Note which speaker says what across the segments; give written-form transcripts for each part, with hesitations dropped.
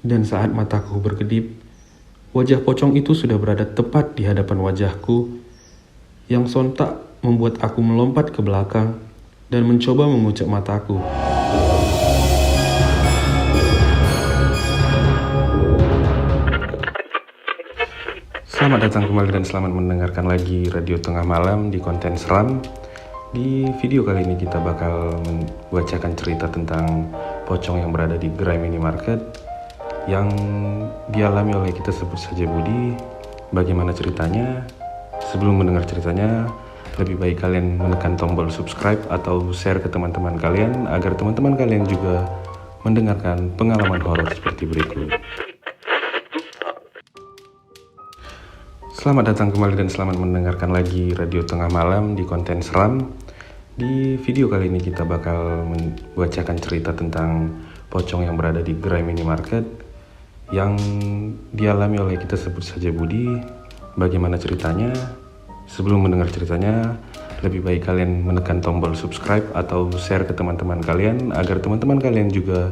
Speaker 1: Dan saat mataku berkedip, wajah pocong itu sudah berada tepat di hadapan wajahku, yang sontak membuat aku melompat ke belakang dan mencoba mengucek mataku. Selamat datang kembali dan selamat mendengarkan lagi Radio Tengah Malam di konten seram. Di video kali ini kita bakal membacakan cerita tentang pocong yang berada di gerai minimarket yang dialami oleh kita sebut saja Budi. Bagaimana ceritanya? Sebelum mendengar ceritanya, lebih baik kalian menekan tombol subscribe atau share ke teman-teman kalian agar teman-teman kalian juga mendengarkan pengalaman horor seperti berikut. Selamat datang kembali dan selamat mendengarkan lagi Radio Tengah Malam di konten seram. Di video kali ini kita bakal membacakan cerita tentang pocong yang berada di gerai minimarket yang dialami oleh kita sebut saja Budi. Bagaimana ceritanya? Sebelum mendengar ceritanya, lebih baik kalian menekan tombol subscribe atau share ke teman-teman kalian agar teman-teman kalian juga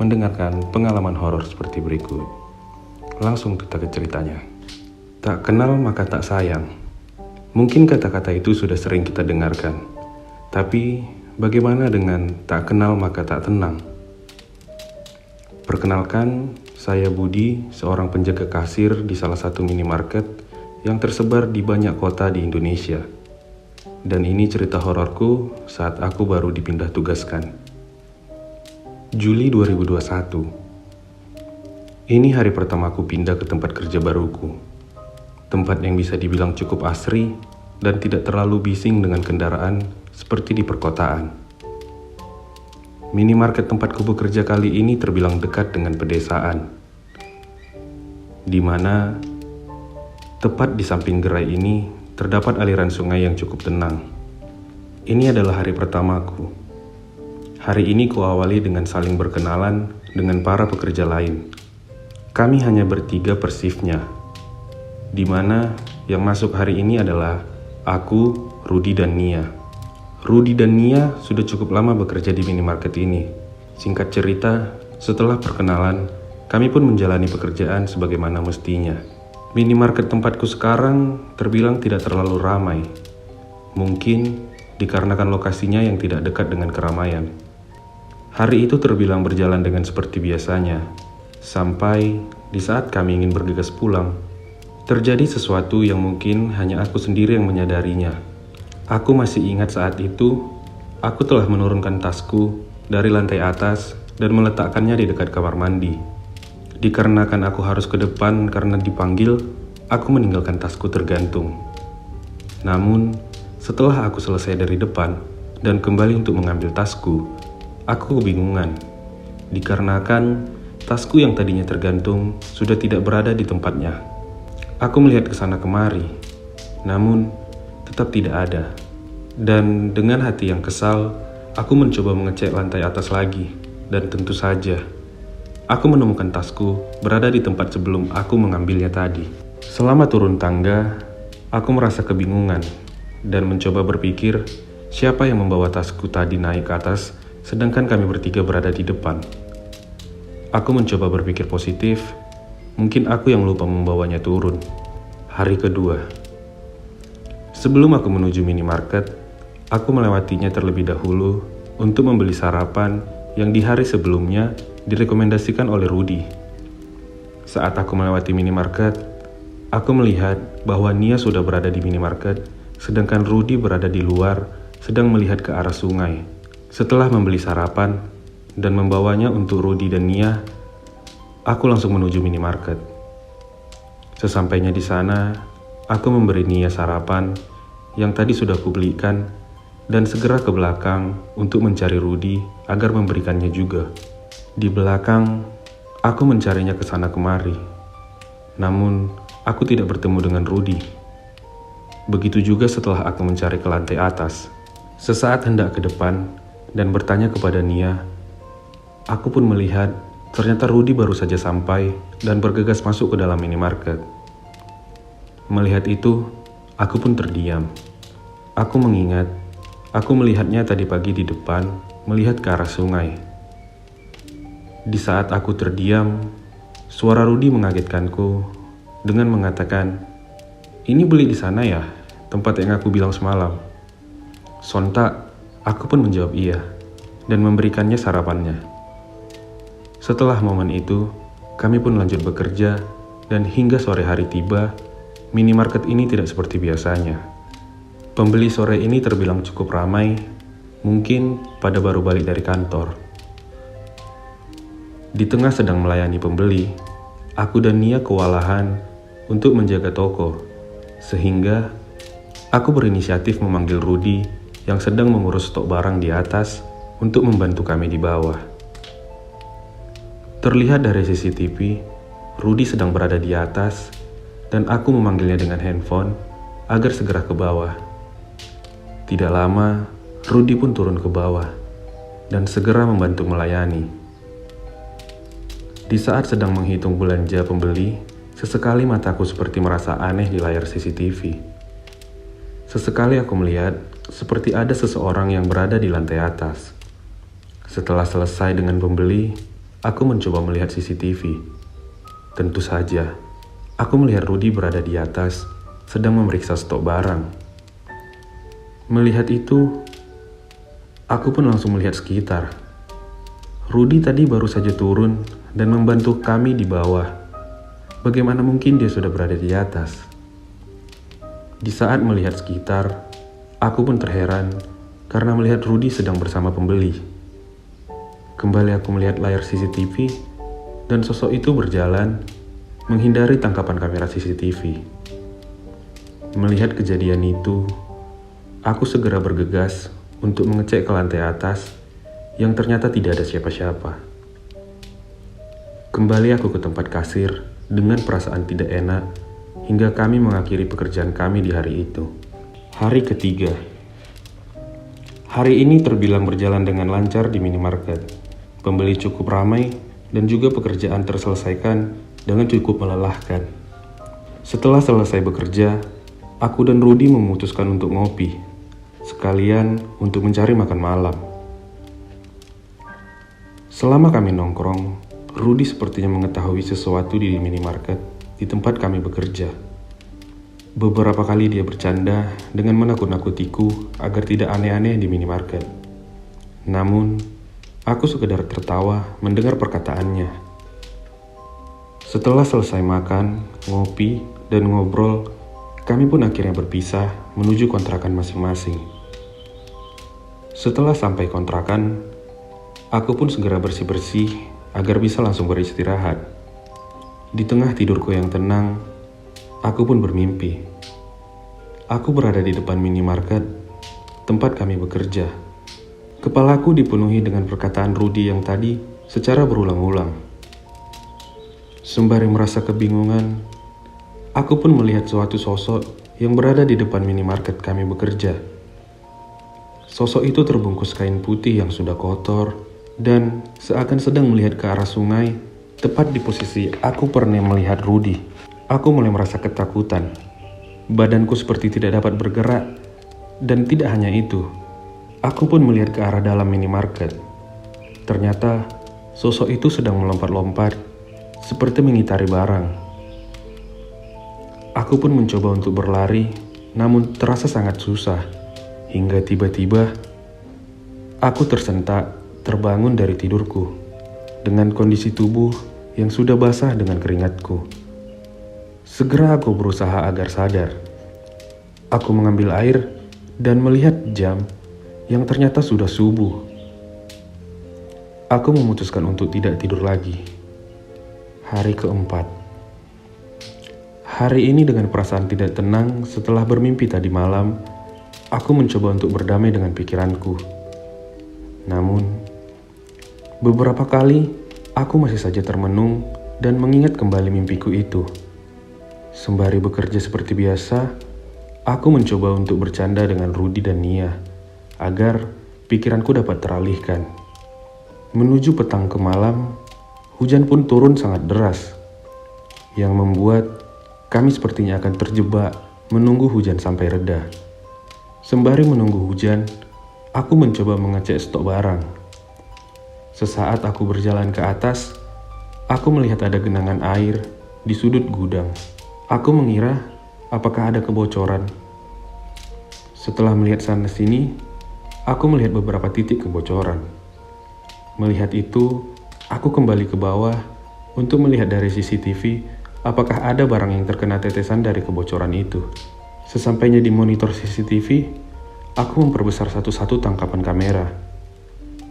Speaker 1: mendengarkan pengalaman horor seperti berikut. Langsung kita ke ceritanya. Tak kenal maka tak sayang. Mungkin kata-kata itu sudah sering kita dengarkan. Tapi bagaimana dengan tak kenal maka tak tenang? Perkenalkan, saya Budi, seorang penjaga kasir di salah satu minimarket yang tersebar di banyak kota di Indonesia. Dan ini cerita hororku saat aku baru dipindah tugaskan. Juli 2021. Ini hari pertama aku pindah ke tempat kerja baruku. Tempat yang bisa dibilang cukup asri dan tidak terlalu bising dengan kendaraan seperti di perkotaan. Minimarket tempatku bekerja kali ini terbilang dekat dengan pedesaan, di mana tepat di samping gerai ini terdapat aliran sungai yang cukup tenang. Ini adalah hari pertamaku. Hari ini kuawali dengan saling berkenalan dengan para pekerja lain. Kami hanya bertiga per shiftnya, di mana yang masuk hari ini adalah aku, Rudi, dan Nia. Rudi dan Nia sudah cukup lama bekerja di minimarket ini. Singkat cerita, setelah perkenalan, kami pun menjalani pekerjaan sebagaimana mestinya. Minimarket tempatku sekarang terbilang tidak terlalu ramai. Mungkin dikarenakan lokasinya yang tidak dekat dengan keramaian. Hari itu terbilang berjalan dengan seperti biasanya. Sampai di saat kami ingin bergegas pulang, terjadi sesuatu yang mungkin hanya aku sendiri yang menyadarinya. Aku masih ingat saat itu, aku telah menurunkan tasku dari lantai atas dan meletakkannya di dekat kamar mandi. Dikarenakan aku harus ke depan karena dipanggil, aku meninggalkan tasku tergantung. Namun, setelah aku selesai dari depan dan kembali untuk mengambil tasku, aku kebingungan. Dikarenakan tasku yang tadinya tergantung sudah tidak berada di tempatnya. Aku melihat ke sana kemari, namun tetap tidak ada. Dan dengan hati yang kesal, aku mencoba mengecek lantai atas lagi. Dan tentu saja, aku menemukan tasku berada di tempat sebelum aku mengambilnya tadi. Selama turun tangga, aku merasa kebingungan dan mencoba berpikir siapa yang membawa tasku tadi naik ke atas sedangkan kami bertiga berada di depan. Aku mencoba berpikir positif, mungkin aku yang lupa membawanya turun. Hari kedua. Sebelum aku menuju minimarket, aku melewatinya terlebih dahulu untuk membeli sarapan yang di hari sebelumnya direkomendasikan oleh Rudi. Saat aku melewati minimarket, aku melihat bahwa Nia sudah berada di minimarket, sedangkan Rudi berada di luar sedang melihat ke arah sungai. Setelah membeli sarapan dan membawanya untuk Rudi dan Nia, aku langsung menuju minimarket. Sesampainya di sana, aku memberi Nia sarapan yang tadi sudah kubelikan dan segera ke belakang untuk mencari Rudi agar memberikannya juga. Di belakang, aku mencarinya ke sana kemari. Namun, aku tidak bertemu dengan Rudi. Begitu juga setelah aku mencari ke lantai atas. Sesaat hendak ke depan dan bertanya kepada Nia, aku pun melihat ternyata Rudi baru saja sampai dan bergegas masuk ke dalam minimarket. Melihat itu, aku pun terdiam. Aku mengingat, aku melihatnya tadi pagi di depan, melihat ke arah sungai. Di saat aku terdiam, Suara Rudi mengagetkanku dengan mengatakan, "Ini beli di sana ya, tempat yang aku bilang semalam." Sontak, aku pun menjawab iya dan memberikannya sarapannya. Setelah momen itu, kami pun lanjut bekerja dan hingga sore hari tiba, minimarket ini tidak seperti biasanya. Pembeli sore ini terbilang cukup ramai, mungkin pada baru balik dari kantor. Di tengah sedang melayani pembeli, aku dan Nia kewalahan untuk menjaga toko, sehingga aku berinisiatif memanggil Rudi yang sedang mengurus stok barang di atas untuk membantu kami di bawah. Terlihat dari CCTV, Rudi sedang berada di atas dan aku memanggilnya dengan handphone agar segera ke bawah. Tidak lama, Rudi pun turun ke bawah dan segera membantu melayani. Di saat sedang menghitung belanja pembeli, sesekali mataku seperti merasa aneh di layar CCTV. Sesekali aku melihat seperti ada seseorang yang berada di lantai atas. Setelah selesai dengan pembeli, aku mencoba melihat CCTV. Tentu saja, aku melihat Rudi berada di atas, sedang memeriksa stok barang. Melihat itu, aku pun langsung melihat sekitar. Rudi tadi baru saja turun dan membantu kami di bawah. Bagaimana mungkin dia sudah berada di atas? Di saat melihat sekitar, aku pun terheran karena melihat Rudi sedang bersama pembeli. Kembali aku melihat layar CCTV dan sosok itu berjalan menghindari tangkapan kamera CCTV. Melihat kejadian itu, aku segera bergegas untuk mengecek ke lantai atas yang ternyata tidak ada siapa-siapa. Kembali aku ke tempat kasir dengan perasaan tidak enak hingga kami mengakhiri pekerjaan kami di hari itu. Hari ketiga. Hari ini terbilang berjalan dengan lancar di minimarket. Pembeli cukup ramai dan juga pekerjaan terselesaikan dengan cukup melelahkan. Setelah selesai bekerja, aku dan Rudi memutuskan untuk ngopi, sekalian untuk mencari makan malam. Selama kami nongkrong, Rudi sepertinya mengetahui sesuatu di minimarket di tempat kami bekerja. Beberapa kali dia bercanda dengan menakut-nakutiku agar tidak aneh-aneh di minimarket. Namun, aku sekedar tertawa mendengar perkataannya. Setelah selesai makan, ngopi, dan ngobrol, kami pun akhirnya berpisah menuju kontrakan masing-masing. Setelah sampai kontrakan, aku pun segera bersih-bersih agar bisa langsung beristirahat. Di tengah tidurku yang tenang, aku pun bermimpi. Aku berada di depan minimarket, tempat kami bekerja. Kepalaku dipenuhi dengan perkataan Rudi yang tadi secara berulang-ulang. Sembari merasa kebingungan, aku pun melihat suatu sosok yang berada di depan minimarket kami bekerja. Sosok itu terbungkus kain putih yang sudah kotor, dan seakan sedang melihat ke arah sungai, tepat di posisi aku pernah melihat Rudi. Aku mulai merasa ketakutan. Badanku seperti tidak dapat bergerak, dan tidak hanya itu, aku pun melihat ke arah dalam minimarket. Ternyata, sosok itu sedang melompat-lompat, seperti mengitari barang. Aku pun mencoba untuk berlari, namun terasa sangat susah, hingga tiba-tiba, aku tersentak terbangun dari tidurku dengan kondisi tubuh yang sudah basah dengan keringatku. Segera aku berusaha agar sadar. Aku mengambil air dan melihat jam yang ternyata sudah subuh. Aku memutuskan untuk tidak tidur lagi. Hari keempat. Hari ini dengan perasaan tidak tenang setelah bermimpi tadi malam, aku mencoba untuk berdamai dengan pikiranku. Namun, beberapa kali, aku masih saja termenung dan mengingat kembali mimpiku itu. Sembari bekerja seperti biasa, aku mencoba untuk bercanda dengan Rudi dan Nia, agar pikiranku dapat teralihkan. Menuju petang ke malam, hujan pun turun sangat deras, yang membuat kami sepertinya akan terjebak menunggu hujan sampai reda. Sembari menunggu hujan, aku mencoba mengecek stok barang. Sesaat aku berjalan ke atas, Aku melihat ada genangan air di sudut gudang. Aku mengira apakah ada kebocoran. Setelah melihat sana-sini, aku melihat beberapa titik kebocoran. Melihat itu, aku kembali ke bawah untuk melihat dari CCTV apakah ada barang yang terkena tetesan dari kebocoran itu. Sesampainya di monitor CCTV, aku memperbesar satu-satu tangkapan kamera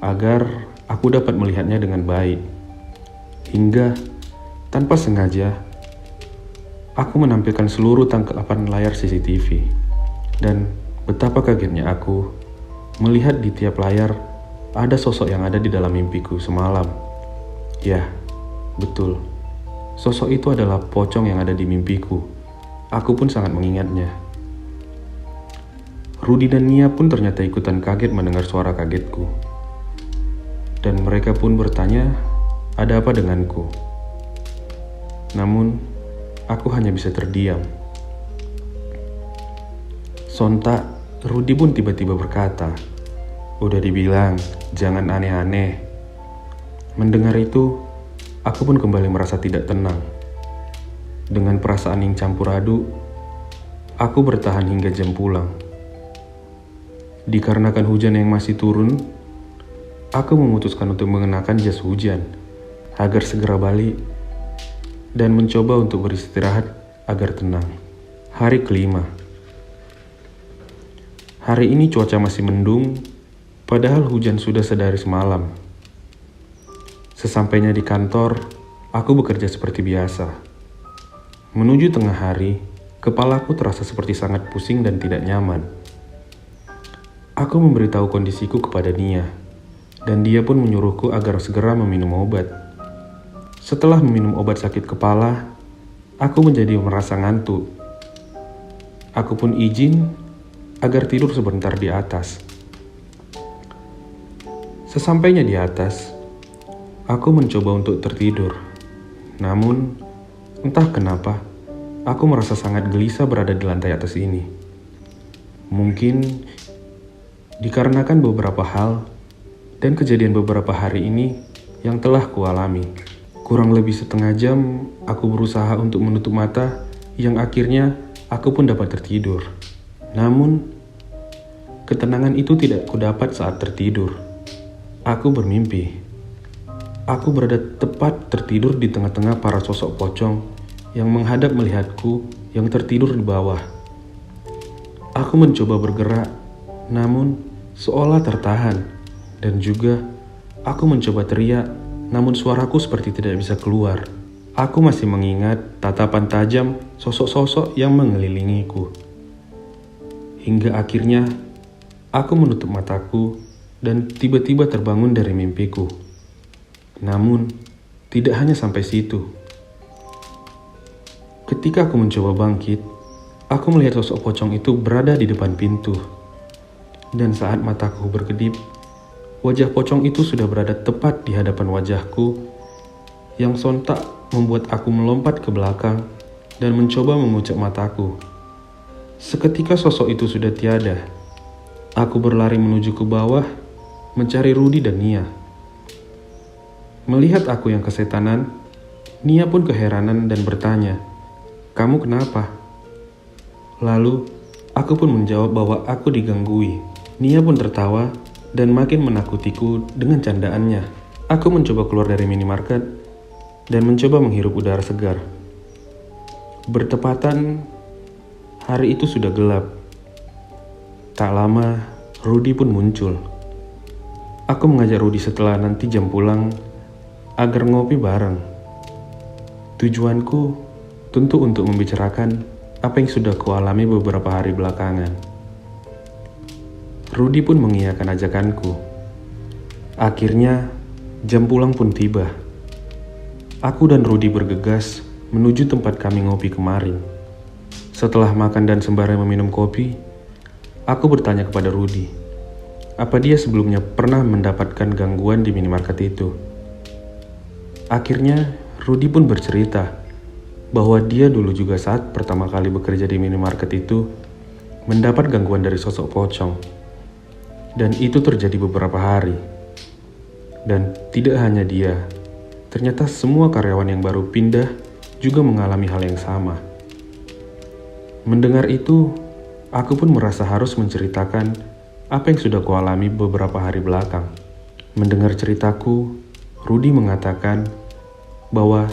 Speaker 1: agar aku dapat melihatnya dengan baik. Hingga tanpa sengaja, aku menampilkan seluruh tangkapan layar CCTV. Dan betapa kagetnya aku melihat di tiap layar ada sosok yang ada di dalam mimpiku semalam. Ya, betul. Sosok itu adalah pocong yang ada di mimpiku. Aku pun sangat mengingatnya. Rudy dan Nia pun ternyata ikutan kaget mendengar suara kagetku. Dan mereka pun bertanya, ada apa denganku? Namun, aku hanya bisa terdiam. Sontak, Rudy pun tiba-tiba berkata, udah dibilang, jangan aneh-aneh. Mendengar itu, aku pun kembali merasa tidak tenang. Dengan perasaan yang campur aduk, aku bertahan hingga jam pulang. Dikarenakan hujan yang masih turun, aku memutuskan untuk mengenakan jas hujan agar segera balik dan mencoba untuk beristirahat agar tenang. Hari kelima. Hari ini cuaca masih mendung, padahal hujan sudah sedari semalam. Sesampainya di kantor, aku bekerja seperti biasa. Menuju tengah hari, kepalaku terasa seperti sangat pusing dan tidak nyaman. Aku memberitahu kondisiku kepada Nia, dan dia pun menyuruhku agar segera meminum obat. Setelah meminum obat sakit kepala, aku menjadi merasa ngantuk. Aku pun izin agar tidur sebentar di atas. Sesampainya di atas, aku mencoba untuk tertidur. Namun, entah kenapa, aku merasa sangat gelisah berada di lantai atas ini. Mungkin dikarenakan beberapa hal dan kejadian beberapa hari ini yang telah kualami. Kurang lebih setengah jam, aku berusaha untuk menutup mata, yang akhirnya aku pun dapat tertidur. Namun, ketenangan itu tidak kudapat saat tertidur. Aku bermimpi. Aku berada tepat tertidur di tengah-tengah para sosok pocong yang menghadap melihatku yang tertidur di bawah. Aku mencoba bergerak, namun seolah tertahan, dan juga aku mencoba teriak, namun suaraku seperti tidak bisa keluar. Aku masih mengingat tatapan tajam sosok-sosok yang mengelilingiku. Hingga akhirnya, aku menutup mataku dan tiba-tiba terbangun dari mimpiku. Namun, tidak hanya sampai situ. Ketika aku mencoba bangkit, aku melihat sosok pocong itu berada di depan pintu. Dan saat mataku berkedip, wajah pocong itu sudah berada tepat di hadapan wajahku, yang sontak membuat aku melompat ke belakang dan mencoba mengucek mataku. Seketika sosok itu sudah tiada. Aku berlari menuju ke bawah, mencari Rudy dan Nia. Melihat aku yang kesetanan, Nia pun keheranan dan bertanya, "Kamu kenapa?" Lalu, aku pun menjawab bahwa aku diganggui. Nia pun tertawa dan makin menakutiku dengan candaannya. Aku mencoba keluar dari minimarket dan mencoba menghirup udara segar. Bertepatan, hari itu sudah gelap. Tak lama, Rudy pun muncul. Aku mengajak Rudy setelah nanti jam pulang agar ngopi bareng. Tujuanku tentu untuk membicarakan apa yang sudah kualami beberapa hari belakangan. Rudy pun mengiyakan ajakanku. Akhirnya, jam pulang pun tiba. Aku dan Rudy bergegas menuju tempat kami ngopi kemarin. Setelah makan dan sembari meminum kopi, aku bertanya kepada Rudy, apa dia sebelumnya pernah mendapatkan gangguan di minimarket itu. Akhirnya, Rudy pun bercerita bahwa dia dulu juga saat pertama kali bekerja di minimarket itu mendapat gangguan dari sosok pocong. Dan itu terjadi beberapa hari. Dan tidak hanya dia, ternyata semua karyawan yang baru pindah juga mengalami hal yang sama. Mendengar itu, aku pun merasa harus menceritakan apa yang sudah kualami beberapa hari belakang. Mendengar ceritaku, Rudy mengatakan bahwa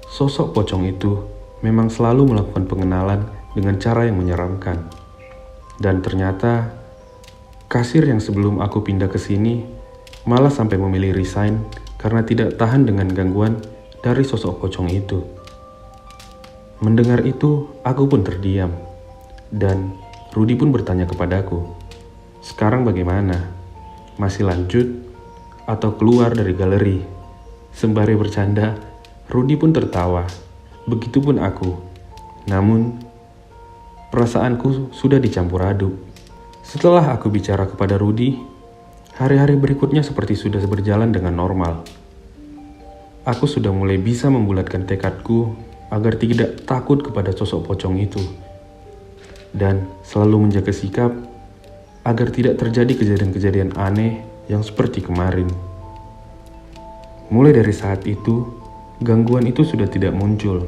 Speaker 1: sosok pocong itu memang selalu melakukan pengenalan dengan cara yang menyeramkan. Dan ternyata, kasir yang sebelum aku pindah ke sini malah sampai memilih resign karena tidak tahan dengan gangguan dari sosok pocong itu. Mendengar itu, aku pun terdiam. Dan Rudy pun bertanya kepadaku, "Sekarang bagaimana? Masih lanjut atau keluar dari galeri?" Sembari bercanda, Rudy pun tertawa. Begitupun aku. Namun, perasaanku sudah dicampur aduk. Setelah aku bicara kepada Rudy, hari-hari berikutnya seperti sudah berjalan dengan normal. Aku sudah mulai bisa membulatkan tekadku agar tidak takut kepada sosok pocong itu. Dan selalu menjaga sikap agar tidak terjadi kejadian-kejadian aneh yang seperti kemarin. Mulai dari saat itu, gangguan itu sudah tidak muncul.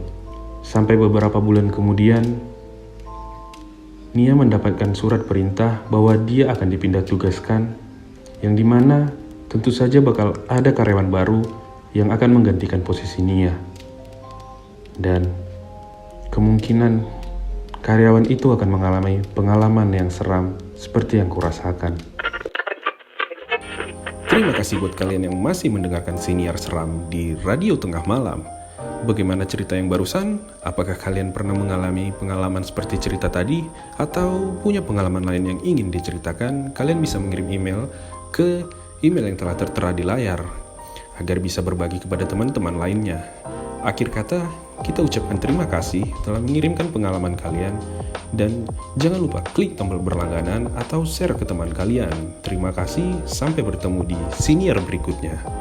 Speaker 1: Sampai beberapa bulan kemudian, Nia mendapatkan surat perintah bahwa dia akan dipindah tugaskan, yang dimana tentu saja bakal ada karyawan baru yang akan menggantikan posisi Nia. Dan kemungkinan karyawan itu akan mengalami pengalaman yang seram seperti yang kurasakan. Terima kasih buat kalian yang masih mendengarkan Siniar Seram di Radio Tengah Malam. Bagaimana cerita yang barusan? Apakah kalian pernah mengalami pengalaman seperti cerita tadi? Atau punya pengalaman lain yang ingin diceritakan? Kalian bisa mengirim email ke email yang telah tertera di layar agar bisa berbagi kepada teman-teman lainnya. Akhir kata, kita ucapkan terima kasih telah mengirimkan pengalaman kalian dan jangan lupa klik tombol berlangganan atau share ke teman kalian. Terima kasih, sampai bertemu di siniar berikutnya.